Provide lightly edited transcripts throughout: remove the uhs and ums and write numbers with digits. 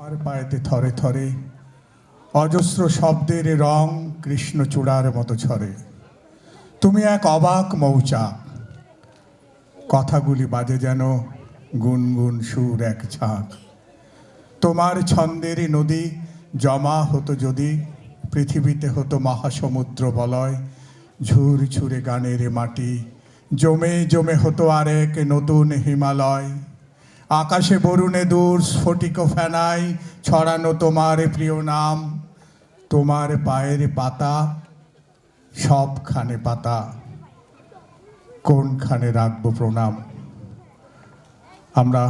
আমার পায়েতে থরে থরে অজস্র শব্দের রং কৃষ্ণচূড়ার মতো ঝরে। তুমি এক অবাক মৌচাক, কথাগুলি বাজে যেন গুনগুন সুর এক ঝাঁক। তোমার ছন্দেরই নদী জমা হতো যদি, পৃথিবীতে হতো মহাসমুদ্র বলয়। ঝুর ঝুরে গানের মাটি জমে জমে হতো আরেক নতুন হিমালয়। আকাশে বরুণে দূর স্ফটিক ফেনায় ছড়ানো তোমার প্রিয় নাম। তোমার পায়ের পাতা সবখানে পাতা, কোনখানে রাখবো প্রণাম। আমরা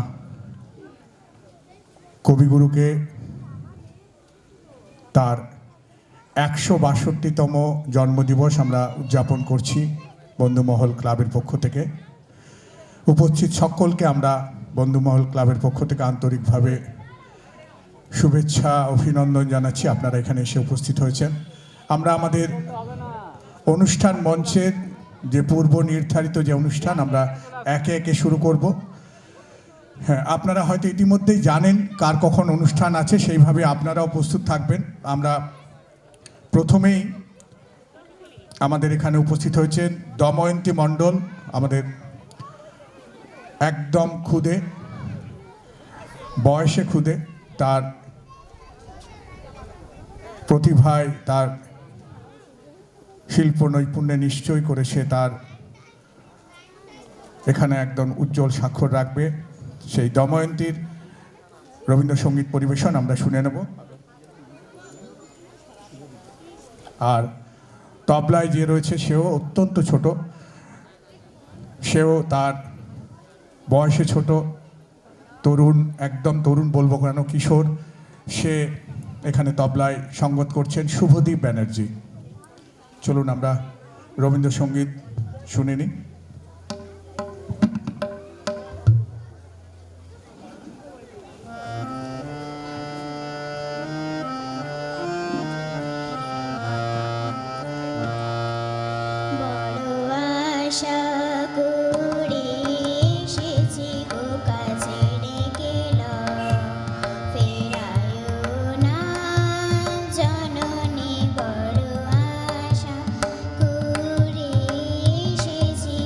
কবিগুরুকে তার ১৬২তম জন্মদিবস আমরা উদযাপন করছি বন্ধুমহল ক্লাবের পক্ষ থেকে। উপস্থিত সকলকে আমরা বন্ধুমহল ক্লাবের পক্ষ থেকে আন্তরিকভাবে শুভেচ্ছা অভিনন্দন জানাচ্ছি। আপনারা এখানে এসে উপস্থিত হয়েছেন। আমরা আমাদের অনুষ্ঠান মঞ্চের যে পূর্ব নির্ধারিত যে অনুষ্ঠান আমরা একে একে শুরু করব। হ্যাঁ, আপনারা হয়তো ইতিমধ্যেই জানেন কার কখন অনুষ্ঠান আছে, সেইভাবে আপনারাও প্রস্তুত থাকবেন। আমরা প্রথমেই আমাদের এখানে উপস্থিত হয়েছেন দময়ন্তী মণ্ডল, আমাদের একদম খুদে, বয়সে খুদে, তার প্রতিভায় তার শিল্প নৈপুণ্যে নিশ্চয় করে সে তার এখানে একদম উজ্জ্বল স্বাক্ষর রাখবে। সেই দময়ন্তীর রবীন্দ্রসঙ্গীত পরিবেশন আমরা শুনে নেব। আর তবলায় যে রয়েছে সেও অত্যন্ত ছোট, সেও তার বয়সে ছোট, তরুণ, একদম তরুণ বলবো কেন, কিশোর, সে এখানে তবলায় সঙ্গত করছেন শুভদীপ ব্যানার্জি। চলুন আমরা রবীন্দ্রসঙ্গীত শুনে নিই। জননী বড় আশা করে এসেছি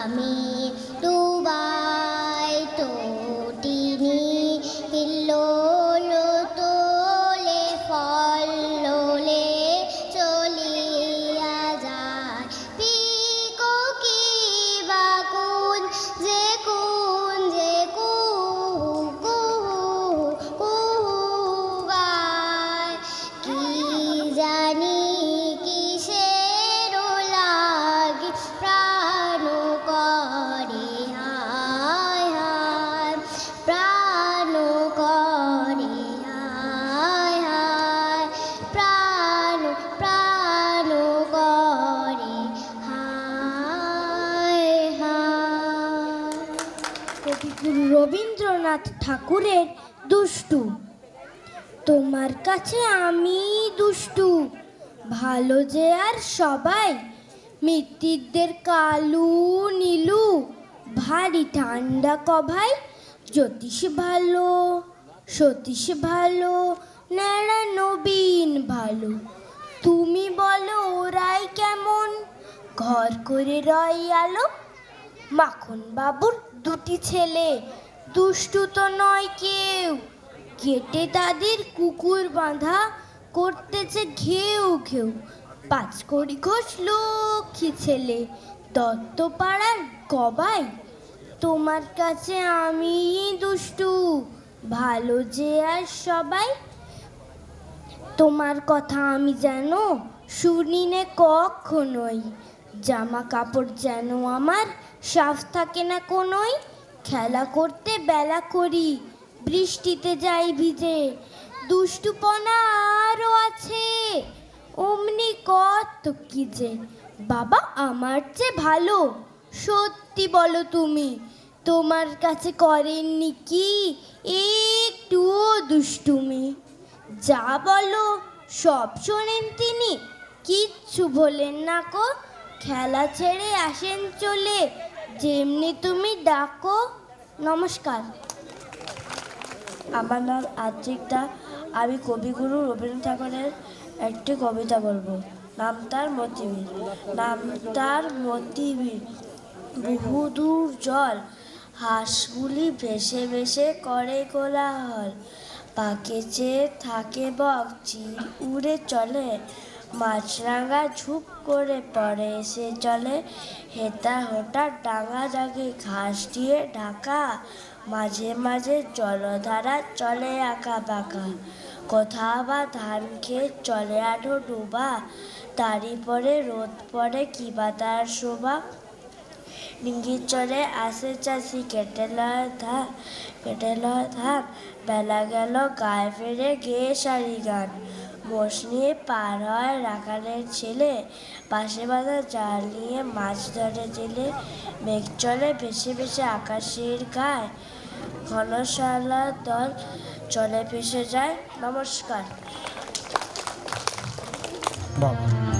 আমি ডুবাই তটিনী হিল্লোলো তোলে ফল্লোলে চলিয়া যায় পিকো কি বা কোন যে কুহু গায় কি জানি কিসের লাগি প্রাণ করে হায় হায় প্রাণ করে হায় হায় প্রাণ করে হায় হায়। কবিগুরু রবীন্দ্রনাথ ঠাকুরের দুষ্টু। তোমার কাছে আমি দুষ্টু, ভালো যে আর সবাই, মিত্তিরদের কালু নীলু, ভারী ঠান্ডা কভাই। জ্যোতিষ ভালো, সতীশ ভালো, ন্যাড়া নবীন ভালো। তুমি বলো ওরাই কেমন, ঘর করে রয় আলো। মাখন বাবুর দুটি ছেলে, দুষ্টু তো নয় কেউ, গেটে তাদের কুকুর বাঁধা, করতেছে ঘেউ ঘেউ। পাঁচকড়ি ঘোষ লক্ষ্মী ছেলে, দত্তপাড়ার গবাই। তোমার কাছে আমি দুষ্টু, ভালো যে আর সবাই। তোমার কথা আমি যেন শুনি নে কখনোই, জামা কাপড় যেন আমার সাফ থাকে না কোনোই। খেলা করতে বেলা করি, বৃষ্টিতে যাই ভিজে, দুষ্টুপনা আরও আছে, অমনি কত কি যে। বাবা আমার চেয়ে ভালো, সত্যি বলো তুমি, তোমার কাছে করেননি কি একটুও দুষ্টুমি? যা বলো সব শোনেন তিনি, কিচ্ছু বলেন না কো। খেলা ছেড়ে আসেন চলে, যেমনি তুমি ডাকো। নমস্কার। আমার নাম আদ্রিকদা। আমি কবিগুরু রবীন্দ্রনাথ ঠাকুরের একটি কবিতা বলবো। নাম তার মতিবীর। নাম তার মতিবীর, বহুদূর জল, হাঁসগুলি ভেসে ভেসে করে কোলাহল। পাকে চেয়ে থাকে বক, চিল উড়ে চলে, মাছরাঙা ঝুপ করে পড়ে এসে চলে। হেতা হোটা ডাঙা ডাঙি ঘাস দিয়ে ঢাকা, মাঝে মাঝে জলধারা চলে আঁকা বাঁকা। কোথাও বা ধান খেয়ে চলে আঠো ডোবা, তারই পরে রোদ পড়ে কিবা তার শোভা। ডিঙ্গির চলে আসে চাষি, কেটে লয় ধান, বেলা গেল গায়ে ফেরে গেয়ে সারি গান। মোষ নিয়ে পার হয় রাখালের ছেলে, পাশে বাঁধা জাল নিয়ে মাছ ধরে জেলে। মেঘ চলে ভেসে ভেসে আকাশের গায়ে, ঘনশালার দল চলে ভেসে যায়। নমস্কার। বাহ।